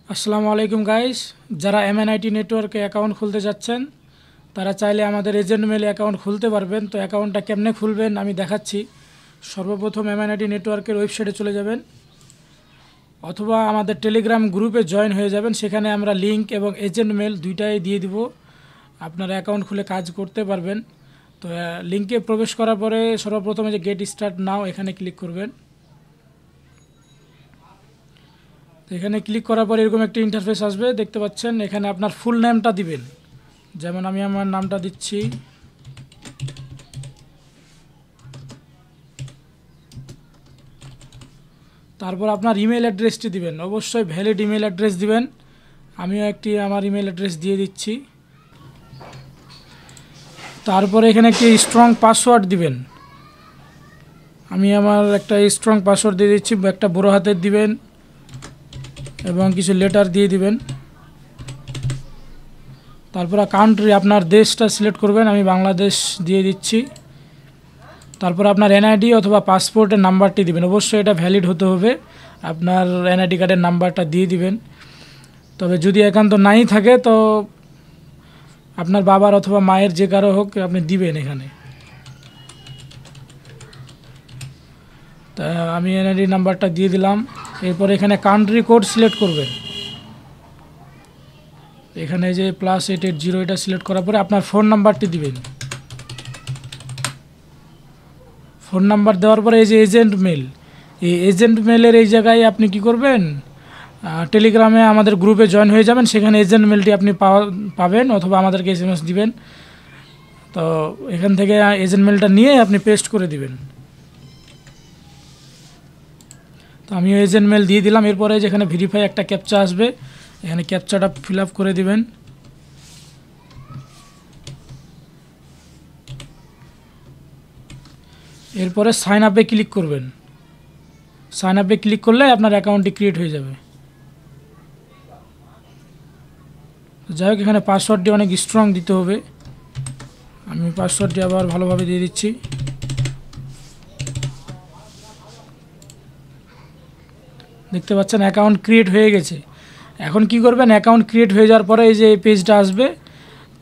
আসসালামু আলাইকুম গাইস, যারা এমএনআইটি নেটওয়ার্কে অ্যাকাউন্ট খুলতে যাচ্ছেন তারা চাইলে আমাদের এজেন্ট মেলে অ্যাকাউন্ট খুলতে পারবেন। তো অ্যাকাউন্টটা কেমনে খুলবেন আমি দেখাচ্ছি। সর্বপ্রথম এমএনআইটি নেটওয়ার্কের ওয়েবসাইটে চলে যাবেন অথবা আমাদের টেলিগ্রাম গ্রুপে জয়েন হয়ে যাবেন। সেখানে আমরা লিঙ্ক এবং এজেন্ট মেল দুইটাই দিয়ে দিব, আপনারা অ্যাকাউন্ট খুলে কাজ করতে পারবেন। তো লিঙ্কে প্রবেশ করার পরে সর্বপ্রথমে যে গেট স্টার্ট নাও এখানে ক্লিক করবেন। তো এখানে ক্লিক করার পরে এরকম একটা ইন্টারফেস আসবে, দেখতে পাচ্ছেন। এখানে আপনার ফুল নেমটা দিবেন, যেমন আমি আমার নামটা দিচ্ছি। তারপর আপনার ইমেল অ্যাড্রেসটি দিবেন, অবশ্যই ভ্যালিড ইমেল অ্যাড্রেস দিবেন। আমিও আমার ইমেল অ্যাড্রেস দিয়ে দিচ্ছি। তারপরে এখানে একটি স্ট্রং পাসওয়ার্ড দিবেন। আমি আমার একটা স্ট্রং পাসওয়ার্ড দিয়ে দিচ্ছি, একটা বড় হাতের দিবেন এবং কিছু লেটার দিয়ে দিবেন। তারপর কান্ট্রি, আপনার দেশটা সিলেক্ট করবেন, আমি বাংলাদেশ দিয়ে দিচ্ছি। তারপর আপনার এনআইডি অথবা পাসপোর্টের নাম্বারটি দিবেন, অবশ্যই এটা ভ্যালিড হতে হবে। আপনার এনআইডি কার্ডের নাম্বারটা দিয়ে দিবেন। তবে যদি একান্ত নাই থাকে তো আপনার বাবার অথবা মায়ের যে কারো হোক আপনি দিবেন এখানে। তা আমি এনআইডি নাম্বারটা দিয়ে দিলাম। এরপর এখানে কান্ট্রি কোড সিলেক্ট করবেন। এখানে যে +880 এটা সিলেক্ট করার পরে আপনার ফোন নাম্বারটি দিবেন। ফোন নাম্বার দেওয়ার পরে এই যে এজেন্ট মেল, এই এজেন্ট মেলের এই জায়গায় আপনি কি করবেন, টেলিগ্রামে আমাদের গ্রুপে জয়েন হয়ে যাবেন। সেখানে এজেন্ট মেলটি আপনি পাবেন অথবা আমাদেরকে SMS দিবেন। তো এখান থেকে এজেন্ট মেলটা নিয়ে আপনি পেস্ট করে দিবেন। তো আমি এজেন্ট মেল দিয়ে দিলাম। এরপরে যেখানে ভেরিফাই একটা ক্যাপচা আসবে, এখানে ক্যাপচাটা ফিল আপ করে দিবেন। এরপরে সাইন আপে ক্লিক করবেন। সাইন আপে ক্লিক করলে আপনার অ্যাকাউন্টটি ক্রিয়েট হয়ে যাবে। যাই হোক, এখানে পাসওয়ার্ডটি অনেক স্ট্রং দিতে হবে। আমি পাসওয়ার্ডটি আবার ভালোভাবে দিয়ে দিচ্ছি। দেখতে পাচ্ছেন অ্যাকাউন্ট ক্রিয়েট হয়ে গেছে। এখন কি করবেন, অ্যাকাউন্ট ক্রিয়েট হয়ে যাওয়ার পরে এই যে এই পেজটা আসবে।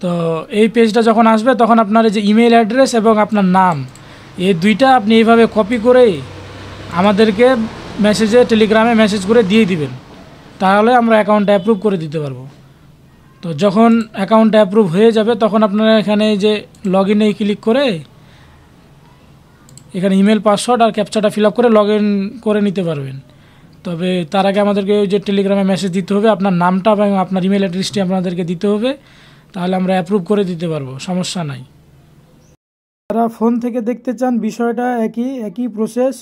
তো এই পেজটা যখন আসবে তখন আপনার এই যে ইমেল অ্যাড্রেস এবং আপনার নাম, এই দুইটা আপনি এইভাবে কপি করে আমাদেরকে টেলিগ্রামে মেসেজ করে দিয়ে দিবেন। তাহলে আমরা অ্যাকাউন্টটা অ্যাপ্রুভ করে দিতে পারবো। তো যখন অ্যাকাউন্ট অ্যাপ্রুভ হয়ে যাবে তখন আপনারা এখানে যে লগ ইনে ক্লিক করে এখানে ইমেল পাসওয়ার্ড আর ক্যাপচাটা ফিল আপ করে লগ ইন করে নিতে পারবেন। তবে তার আগে আমাদেরকে ওই যে টেলিগ্রামে মেসেজ দিতে হবে, আপনার নামটা এবং আপনার ইমেল অ্যাড্রেসটি আপনাদেরকে দিতে হবে, তাহলে আমরা অ্যাপ্রুভ করে দিতে পারবো, সমস্যা নাই। যারা ফোন থেকে দেখতে চান বিষয়টা একই প্রসেস।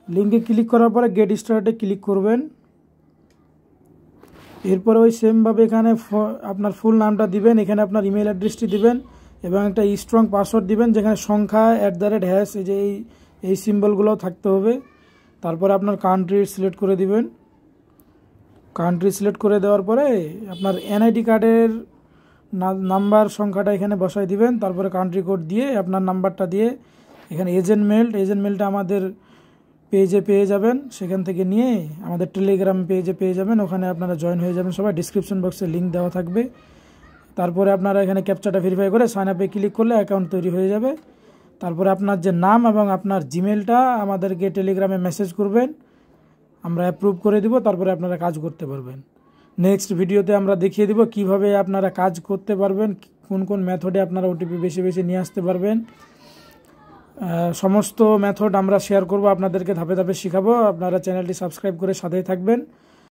লিঙ্কে ক্লিক করার পরে গেট স্টার্টে ক্লিক করবেন। এরপরে ওই সেমভাবে এখানে আপনার ফুল নামটা দিবেন, এখানে আপনার ইমেল অ্যাড্রেসটি দিবেন এবং একটা স্ট্রং পাসওয়ার্ড দিবেন, যেখানে সংখ্যা @ এই যে এই সিম্বলগুলো থাকতে হবে। তারপরে আপনার কান্ট্রি সিলেক্ট করে দিবেন। কান্ট্রি সিলেক্ট করে দেওয়ার পরে আপনার এনআইডি কার্ডের নাম্বার সংখ্যাটা এখানে বসাই দিবেন। তারপরে কান্ট্রি কোড দিয়ে আপনার নাম্বারটা দিয়ে এখানে এজেন্ট মেলটা আমাদের পেজে পেয়ে যাবেন। সেখান থেকে নিয়ে আমাদের টেলিগ্রাম পেজে পেয়ে যাবেন, ওখানে আপনারা জয়েন হয়ে যাবেন সবাই। ডিসক্রিপশন বক্সে লিঙ্ক দেওয়া থাকবে। তারপরে আপনারা এখানে ক্যাপচাটা ভেরিফাই করে সাইন আপে ক্লিক করলে অ্যাকাউন্ট তৈরি হয়ে যাবে। তারপরে আপনার যে নাম এবং আপনার জিমেলটা আমাদেরকে টেলিগ্রামে মেসেজ করবেন, আমরা অ্যাপ্রুভ করে দিব। তারপরে আপনারা কাজ করতে পারবেন। নেক্সট ভিডিওতে আমরা দেখিয়ে দিব কিভাবে আপনারা কাজ করতে পারবেন, কোন কোন মেথডে আপনারা ওটিপি বেশি বেশি নিয়ে আসতে পারবেন। সমস্ত মেথড আমরা শেয়ার করব আপনাদেরকে, ধাপে ধাপে শেখাবো। আপনারা চ্যানেলটি সাবস্ক্রাইব করে সাথেই থাকবেন।